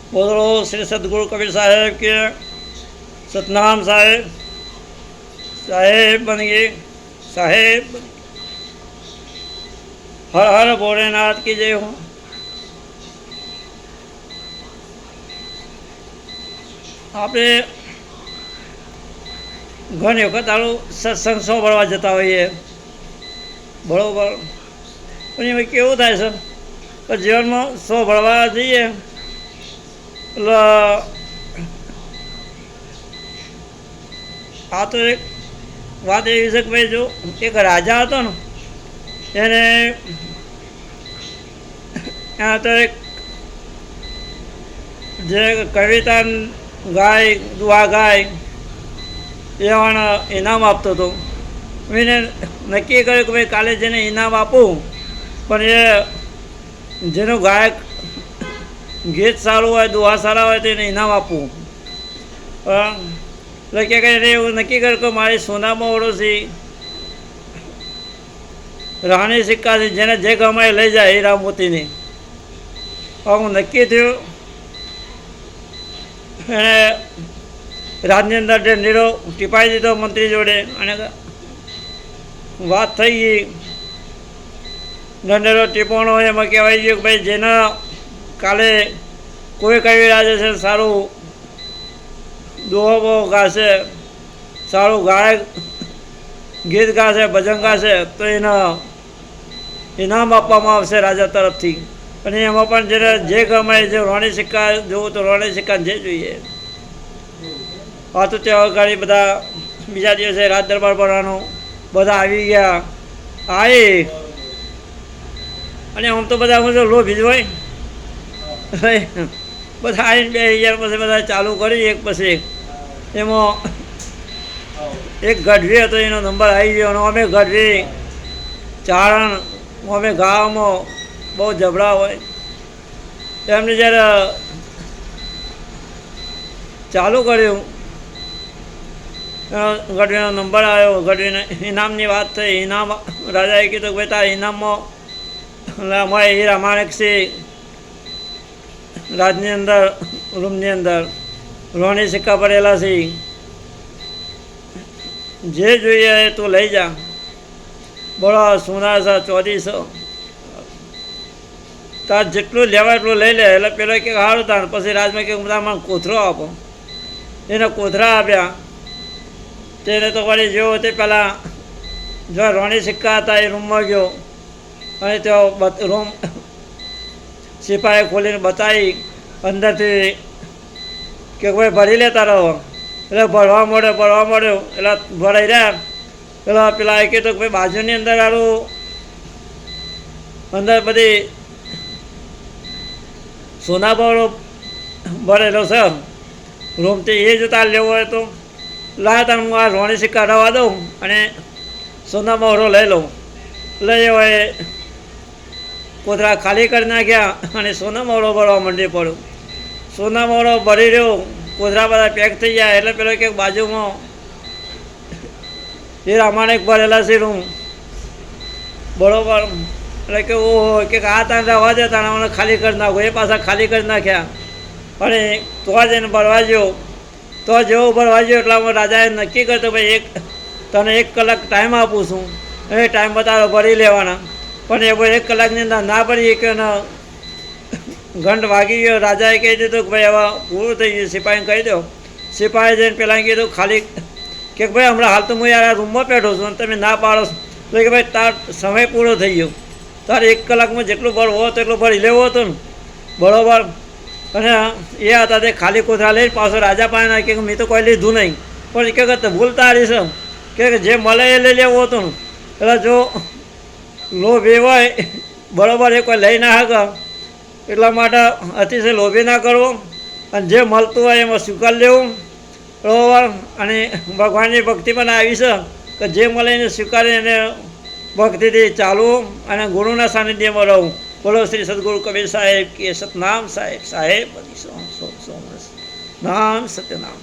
बोलो श्री सदगुरु कबीर साहेब के। सतनाम साहेब साहेब बन गए, साहेब बन गए। हर हर भोलेनाथ की जय हो। આપણે ઘણી વખત આવું સત્સંગ સાંભળવા જતા હોઈએ, બરાબર. પણ એમાં કેવું થાય છે કે જીવનમાં સાંભળવા જઈએ એટલે આ તો એક વાત એવી છે કે ભાઈ જો એક રાજા હતો ને એને તો એક જે કવિતા ગાય દુઆ ગાય એવાને ઇનામ આપતો હતો. એને નક્કી કર્યું કે ભાઈ કાલે જેને ઇનામ આપું પણ એ જેનું ગાયક ગીત સારું હોય દુઆ સારા હોય તો એને ઇનામ આપવું. એટલે કે એવું નક્કી કર્યું કે મારી સોનામાં ઓળોશી રાણી સિક્કાથી જેને જે ગમાય લઈ જાય હીરા મોતીની. હું નક્કી થયું. એણે રાજની અંદર નીરો ટીપાઈ દીધો મંત્રી જોડે અને વાત થઈ ગઈ. દંડેરો ટીપણો એમાં કહેવાય ગયું કે ભાઈ જેના કાલે કોઈ કવિ રાજે છે સારું દુહો ગાશે, સારું ગાયક ગીત ગાશે, ભજન ગાશે તો એને ઇનામ આપવામાં આવશે રાજા તરફથી. અને એમાં પણ જેને જે ગમાય જે રોણી સિક્કા જોવું તો રોણી સિક્કા જે જોઈએ. આ તો ત્યાં ગાડી બધા બીજા દિવસે રાજ દરબાર ભરવાનું બધા આવી ગયા. આવી અને આમ તો બધા હું લોભી જ હોય બધા આવીને 2000 પછી બધા ચાલુ કરી એક પછી એક. એમાં એક ગઢવી હતો એનો નંબર આવી ગયો અને અમે ગઢવી ચારણ અમે ગામમાં બહુ જબડા હોય એમને જ્યારે ચાલુ કર્યું ગઢવીનો નંબર આવ્યો. ગઢવીને ઇનામની વાત થઈ. ઇનામ રાજાએ કીધું કે ભાઈ તારા ઇનામમાં અમારે હીરા માણેક છે રાજની અંદર રૂમની અંદર રોણી સિક્કા પડેલા છે, જે જોઈએ એ તું લઈ જા. બોલો સોના છે ચોદી છે તાર જેટલું લેવા એટલું લઈ લે. એટલે પેલો કે સારું તાર. પછી રાજમાં કે બધા મને કોથરો આપો. એને કોથરા આપ્યા. તેને તો વળી જેવો તે પહેલાં જો રોણી સિક્કા હતા એ રૂમમાં ગયો અને તેઓ રૂમ સિપાહી ખોલીને બતાવી અંદરથી કે ભાઈ ભરી લેતા રહો. એટલે ભરવા મળ્યો એટલે ભરાઈ રહ્યા. પેલા પેલા એ કીધું કે ભાઈ બાજુની અંદર સારું અંદર બધી સોના બાવળો ભરેલો છે રૂમથી. એ જો તાર લેવો હોય તો લાય તાર હું આ રોણી સિક્કા રવા દઉં અને સોના બાવળો લઈ લઉં. લઈ હોય કોથળા ખાલી કરી નાખ્યા અને સોના બાવળો ભરવા માંડી પડ્યો. સોના બાવળો ભરી રહ્યો. કોથળા બધા પેક થઈ ગયા. એટલે પેલો કે બાજુમાં એ રામાયણ ભરેલા છે રૂમ, બરોબર. એટલે કે ઓહો કે આ તાણ રવા દે તાણ મને ખાલી કરી નાખો. એ પાછા ખાલી કરી નાખ્યા અને તો જઈને ભરવા ગયો. તો જેવો ભરવા ગયો એટલામાં રાજાએ નક્કી કરતો ભાઈ તને 1 કલાક ટાઈમ આપું છું, એ ટાઈમ તારો ભરી લેવાના. પણ એ ભાઈ 1 કલાકની અંદર ના ભરી કે ઘંટ વાગી ગયો. રાજાએ કહી દીધું કે ભાઈ હવે પૂરું થઈ ગયું, સિપાહીને કહી દો. સિપાહી જઈને પહેલાં કીધું ખાલી કે ભાઈ હમણાં હાલ તો હું યાર આ રૂમમાં બેઠો છું અને તમે ના પાડો તો કે ભાઈ તાર સમય પૂરો થઈ ગયો. તારે 1 કલાકમાં જેટલું ભરવું હોય તેટલું ભરી લેવું હતું ને, બરાબર. અને એ હતા તે ખાલી કોથળા લઈને પાછો રાજા પાસે નાખી કે મેં તો કોઈ લીધું નહીં. પણ કે ભૂલ તારી છે કે જે મળે એ લઈ લેવું હતું ને. એટલે જો લોભ એ હોય, બરાબર, એ કોઈ લઈ ના શકે. એટલા માટે અતિશય લોભી ના કરવો અને જે મળતું હોય એમાં સ્વીકાર લેવું, બરાબર. અને ભગવાનની ભક્તિ પણ આવી છે કે જે મળે એને સ્વીકારી એને ભક્તિથી ચાલવું અને ગુરુના સાનિધ્યમાં રહું. બોલો શ્રી સદગુરુ કબીર સાહેબ કે સતનામ સાહેબ. સાહેબ નામ સત્યનામ.